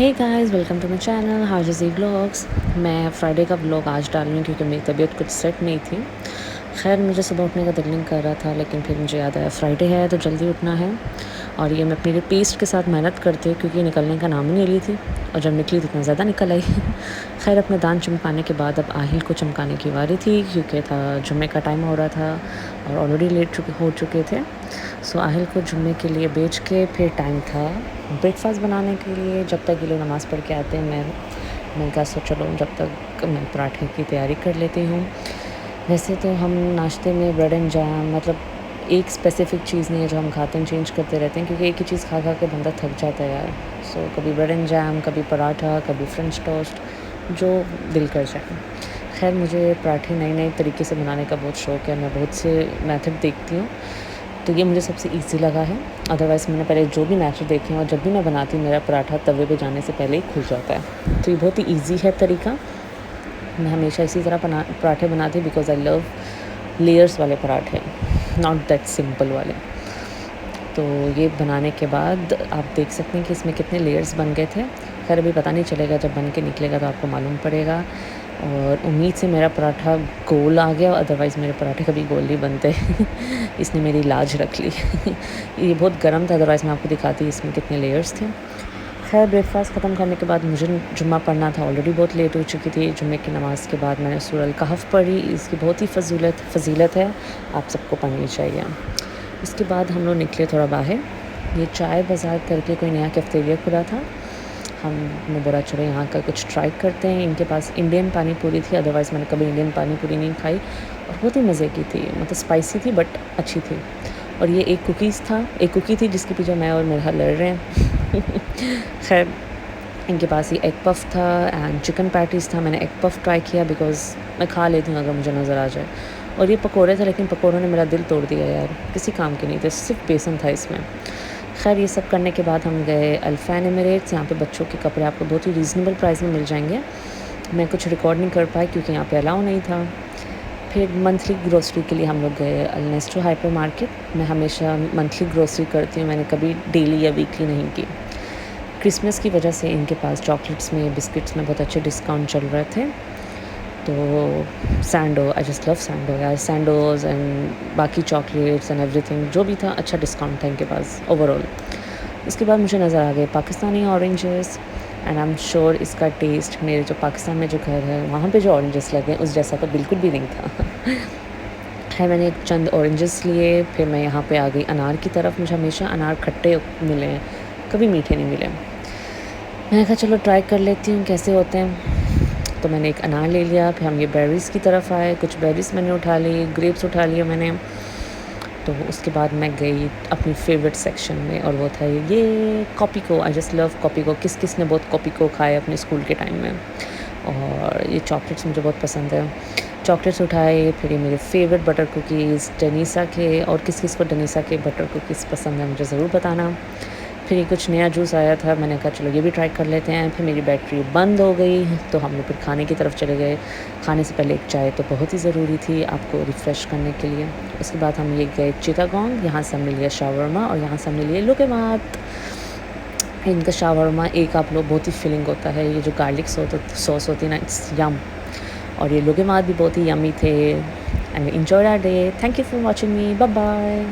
Hey guys, welcome to my channel हाजिज़ी vlogs. मैं Friday का व्लॉग आज डाल रही हूँ क्योंकि मेरी तबीयत कुछ सेट नहीं थी। खैर मुझे सुबह उठने का दिल नहीं कर रहा था, लेकिन फिर मुझे याद आया फ्राइडे है तो जल्दी उठना है। और ये मैं अपनी लिए पेस्ट के साथ मेहनत करती हूँ क्योंकि निकलने का नाम ही नहीं ली थी, और जब निकली तो इतना ज़्यादा निकल आई। खैर अपने दान चमकाने के बाद अब आहिल को चमकाने की बारी थी क्योंकि था जुम्मे का टाइम हो रहा था और ऑलरेडी लेट हो चुके थे। सो आहिल को जुम्मे के लिए बेच के फिर टाइम था ब्रेकफास्ट बनाने के लिए। जब तक ये लोग नमाज़ पढ़ के आते हैं मैं कहा सो चलो जब तक मैं पराठे की तैयारी कर लेती हूँ। वैसे तो हम नाश्ते में ब्रेड एंड जैम, मतलब एक स्पेसिफ़िक चीज़ नहीं है जो हम खाते हैं, चेंज करते रहते हैं क्योंकि एक ही चीज़ खा खा के बंदा थक जाता है यार। सो कभी ब्रेड एंड जैम, कभी पराठा, कभी फ्रेंच टोस्ट, जो दिल कर जाए। खैर मुझे पराठे नए नए तरीके से बनाने का बहुत शौक़ है। मैं बहुत से मेथड देखती हूँ, तो ये मुझे सबसे ईज़ी लगा है। अदरवाइज़ मैंने पहले जो भी मेथड देखे हैं और जब भी मैं बनाती हूँ मेरा पराठा तवे पे जाने से पहले ही खुल जाता है। तो ये बहुत ही ईज़ी है तरीका। मैं हमेशा इसी तरह पराठे बनाती हूँ बिकॉज़ आई लव लेयर्स वाले पराठे, नॉट दैट सिंपल वाले। तो ये बनाने के बाद आप देख सकते हैं कि इसमें कितने लेयर्स बन गए थे। खैर अभी पता नहीं चलेगा, जब बन के निकलेगा तो आपको मालूम पड़ेगा। और उम्मीद से मेरा पराठा गोल आ गया, अदरवाइज़ मेरे पराठे कभी गोल नहीं बनते। इसने मेरी लाज रख ली। ये बहुत गर्म था, अदरवाइज़ मैं आपको दिखाती इसमें कितने लेयर्स थे। खैर ब्रेकफास्ट ख़त्म करने के बाद मुझे जुम्मा पढ़ना था, ऑलरेडी बहुत लेट हो चुकी थी। जुम्मे की नमाज़ के बाद मैंने सूरह अल कहफ़ पढ़ी। इसकी बहुत ही फ़जीलत है, आप सबको पढ़नी चाहिए। इसके बाद हम लोग निकले थोड़ा बाहर। ये चाय बाज़ार करके कोई नया कैफ़ेटेरिया खुला था। हमने बोला चलो यहाँ का कुछ ट्राई करते हैं। इनके पास इंडियन पानी पूरी थी, अदरवाइज़ मैंने कभी इंडियन पानी पूरी नहीं खाई, और बहुत ही मज़े की थी। मतलब स्पाइसी थी बट अच्छी थी। और ये एक कुकी थी जिसके पीछे मैं और मेरा लड़ रहे हैं। खैर इनके पास ही एग पफ़ था एंड चिकन पैटीज़ था। मैंने एग पफ़ ट्राई किया बिकॉज़ मैं खा लेती हूँ अगर मुझे नज़र आ जाए। और ये पकोड़े थे, लेकिन पकोड़ों ने मेरा दिल तोड़ दिया यार, किसी काम के नहीं थे, सिर्फ बेसन था इसमें। खैर ये सब करने के बाद हम गए अल्फ़ैन एमिरेट्स। यहाँ पे बच्चों के कपड़े आपको बहुत ही रीज़नेबल प्राइस में मिल जाएंगे। मैं कुछ रिकॉर्ड नहीं कर पाई क्योंकि यहाँ पे अलाउ नहीं था। फिर मंथली ग्रोसरी के लिए हम लोग गए अल नेस्टो हाइपर मार्केट। मैं हमेशा मंथली ग्रोसरी करती हूँ, मैंने कभी डेली या वीकली नहीं की। क्रिसमस की वजह से इनके पास चॉकलेट्स में, बिस्किट्स में बहुत अच्छे डिस्काउंट चल रहे थे। तो सैंडो, आई जस्ट लव सैंडो यार, सैंडोज़ एंड बाकी चॉकलेट्स एंड एवरीथिंग जो भी था, अच्छा डिस्काउंट था इनके पास ओवरऑल। इसके बाद मुझे नज़र आ गए Pakistani oranges, and I am sure इसका टेस्ट मेरे जो पाकिस्तान में जो घर है वहाँ पे जो ऑरेंजेस लगे उस जैसा तो बिल्कुल भी नहीं था। है मैंने चंद ऑरेंजेस लिए, फिर मैं यहाँ पे आ गई अनार की तरफ। मुझे हमेशा अनार खट्टे मिले हैं, कभी मीठे नहीं मिले। मैंने कहा चलो ट्राई कर लेती हूँ कैसे होते हैं। तो मैंने एक अनार ले लिया। फिर हम ये बेरीज़ की तरफ आए, कुछ बेरीज़ मैंने उठा ली, ग्रेप्स उठा लिए मैंने। तो उसके बाद मैं गई अपनी फेवरेट सेक्शन में, और वो था ये कॉपिको। I just love कॉपिको। किस किस ने बहुत कॉपिको खाए अपने स्कूल के टाइम में। और ये चॉकलेट्स मुझे बहुत पसंद है। चॉकलेट्स उठाए, फिर ये मेरे फेवरेट बटर कुकीज़ डनीसा के, और किस किस को डनीसा के बटर कुकीज़ पसंद है मुझे ज़रूर बताना। फिर ये कुछ नया जूस आया था, मैंने कहा चलो ये भी ट्राई कर लेते हैं। फिर मेरी बैटरी बंद हो गई तो हम लोग फिर खाने की तरफ चले गए। खाने से पहले एक चाय तो बहुत ही ज़रूरी थी आपको रिफ़्रेश करने के लिए। उसके बाद हम ये गए चिटागोंग, यहाँ से हमने लिया शावरमा, और यहाँ से हमने लिए लुकेमात। इनका शावरमा एक आप लोग बहुत ही फिलिंग होता है, ये जो गार्लिक सॉस होती है ना, इट्स यम। और ये लुकेमात भी बहुत ही यमी थे। And enjoy our day. Thank you for watching me, bye bye.